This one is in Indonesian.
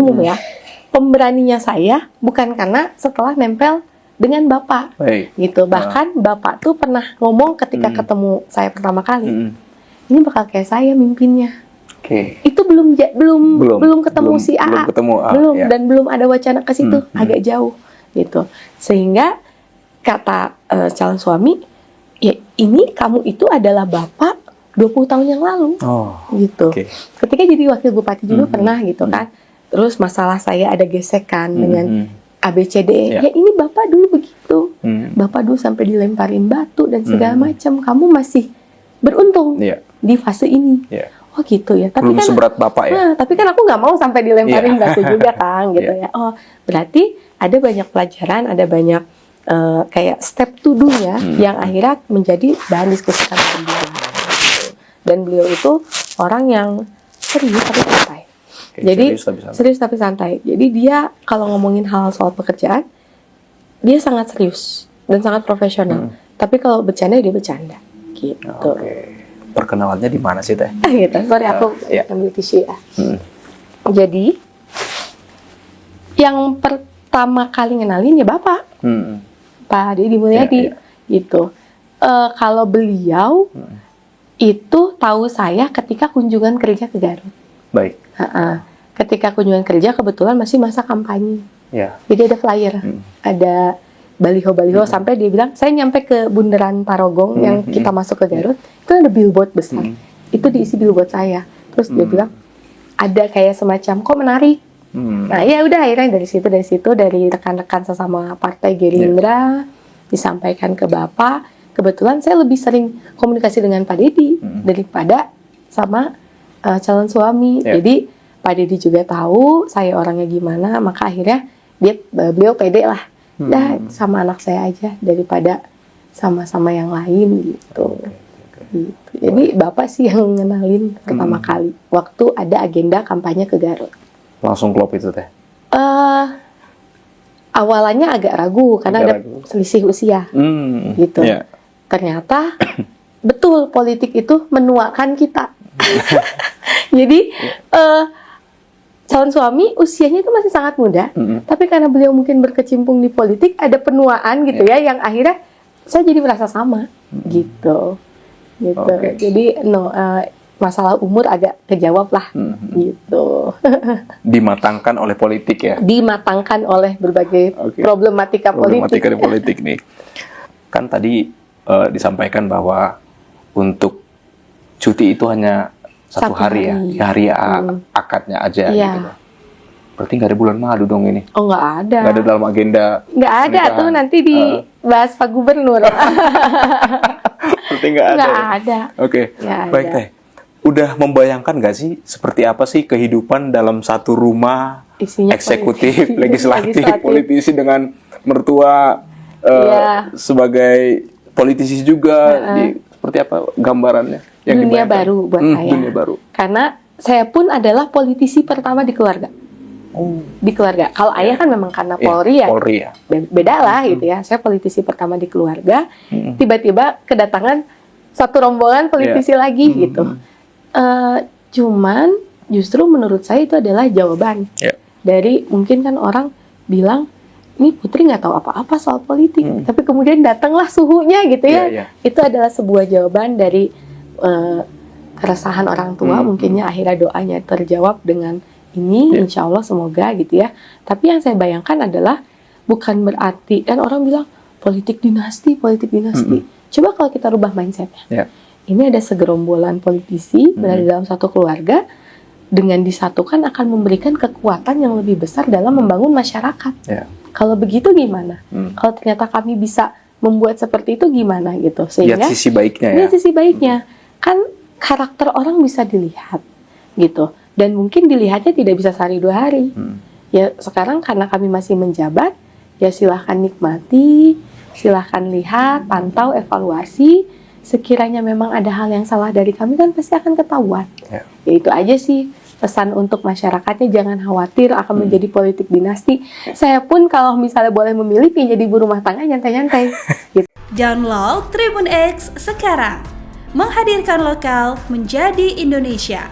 umum ya. Pemberaninya saya bukan karena setelah nempel dengan Bapak. Baik. Gitu. Bahkan Bapak tuh pernah ngomong ketika ketemu saya pertama kali. Ini bakal kayak saya mimpinnya. Oke. Itu belum ketemu si AA. Belum ya. Dan belum ada wacana ke situ, agak jauh gitu. Sehingga kata calon suami, ya ini kamu itu adalah Bapak 20 tahun yang lalu. Gitu. Okay. Ketika jadi wakil bupati juga pernah gitu kan. Terus masalah saya ada gesekan dengan ABCD. Ya ini Bapak dulu begitu. Bapak dulu sampai dilemparin batu dan segala macam. Kamu masih beruntung di fase ini. Oh gitu ya. Tapi belum kan seberat Bapak ya. Tapi kan aku nggak mau sampai dilemparin batu juga kan gitu ya. Oh berarti ada banyak pelajaran, ada banyak kayak step to do-nya yang akhirnya menjadi bahan diskusi kami berdua. Dan beliau itu orang yang serius tapi santai. Jadi serius tapi santai. Jadi dia kalau ngomongin hal soal pekerjaan, dia sangat serius dan sangat profesional. Tapi kalau bercanda dia bercanda. Gitu. Perkenalannya di mana sih Teh? Gitu. Sorry aku ambil tisu ya. Jadi yang pertama kali ngenalin ya Bapak, Pak Deddy Mulyadi, gitu. Kalau beliau itu tahu saya ketika kunjungan kerja ke Garut. Baik. Ketika kunjungan kerja kebetulan masih masa kampanye. Jadi ada flyer, ada baliho-baliho sampai dia bilang saya nyampe ke Bundaran Tarogong yang kita masuk ke Garut itu ada billboard besar. Itu diisi billboard saya. Terus dia bilang ada kayak semacam kok menarik. Nah ya udah akhirnya dari situ dari rekan-rekan sesama partai Gerindra disampaikan ke Bapak. Kebetulan saya lebih sering komunikasi dengan Pak Deddy daripada sama calon suami. Jadi Pak Deddy juga tahu saya orangnya gimana, maka akhirnya beliau pede lah. Sama anak saya aja daripada sama-sama yang lain gitu. Gitu. Jadi Bapak sih yang ngenalin pertama kali waktu ada agenda kampanye ke Garut. Langsung klop itu Teh? Awalnya agak ragu karena ada selisih usia gitu. Ternyata betul politik itu menuakan kita. Jadi calon suami usianya itu masih sangat muda, tapi karena beliau mungkin berkecimpung di politik ada penuaan gitu ya, yang akhirnya saya jadi merasa sama gitu. Jadi masalah umur agak kejawab lah gitu. Dimatangkan oleh politik ya? Dimatangkan oleh berbagai problematika politik nih. Kan tadi disampaikan bahwa untuk cuti itu hanya satu hari ya, di hari akadnya aja gitu. Berarti nggak ada bulan madu dong ini? Oh nggak ada. Nggak ada dalam agenda. Nggak ada tuh nanti dibahas Pak Gubernur. Berarti nggak ada. Nggak ada. Oke, baik Teh. Udah membayangkan nggak sih seperti apa sih kehidupan dalam satu rumah isinya eksekutif, legislatif, politisi dengan mertua sebagai politisi juga, seperti apa gambarannya? Dunia baru buat saya. Dunia baru. Karena saya pun adalah politisi pertama di keluarga. Di keluarga. Kalau ayah kan memang karena Polri ya. Beda lah gitu ya. Saya politisi pertama di keluarga. Tiba-tiba kedatangan satu rombongan politisi lagi gitu. Cuman justru menurut saya itu adalah jawaban dari mungkin kan orang bilang ini Putri nggak tahu apa-apa soal politik, tapi kemudian datanglah suhunya gitu ya. Itu adalah sebuah jawaban dari keresahan orang tua, mungkinnya akhirnya doanya terjawab dengan ini, insya Allah semoga gitu ya. Tapi yang saya bayangkan adalah bukan berarti kan orang bilang politik dinasti. Coba kalau kita rubah mindsetnya. Ini ada segerombolan politisi berada dalam satu keluarga, dengan disatukan akan memberikan kekuatan yang lebih besar dalam membangun masyarakat. Kalau begitu gimana? Kalau ternyata kami bisa membuat seperti itu gimana gitu? Sehingga lihat sisi baiknya ya. Lihat sisi baiknya. Kan karakter orang bisa dilihat gitu. Dan mungkin dilihatnya tidak bisa sehari 2 hari. Ya sekarang karena kami masih menjabat, ya silahkan nikmati, silahkan lihat, pantau, evaluasi. Sekiranya memang ada hal yang salah dari kami kan pasti akan ketahuan. Ya itu aja sih pesan untuk masyarakatnya, jangan khawatir akan menjadi politik dinasti. Saya pun kalau misalnya boleh memilih, pengen jadi ibu rumah tangga nyantai-nyantai. Gitu. Download Tribun X sekarang, menghadirkan lokal menjadi Indonesia.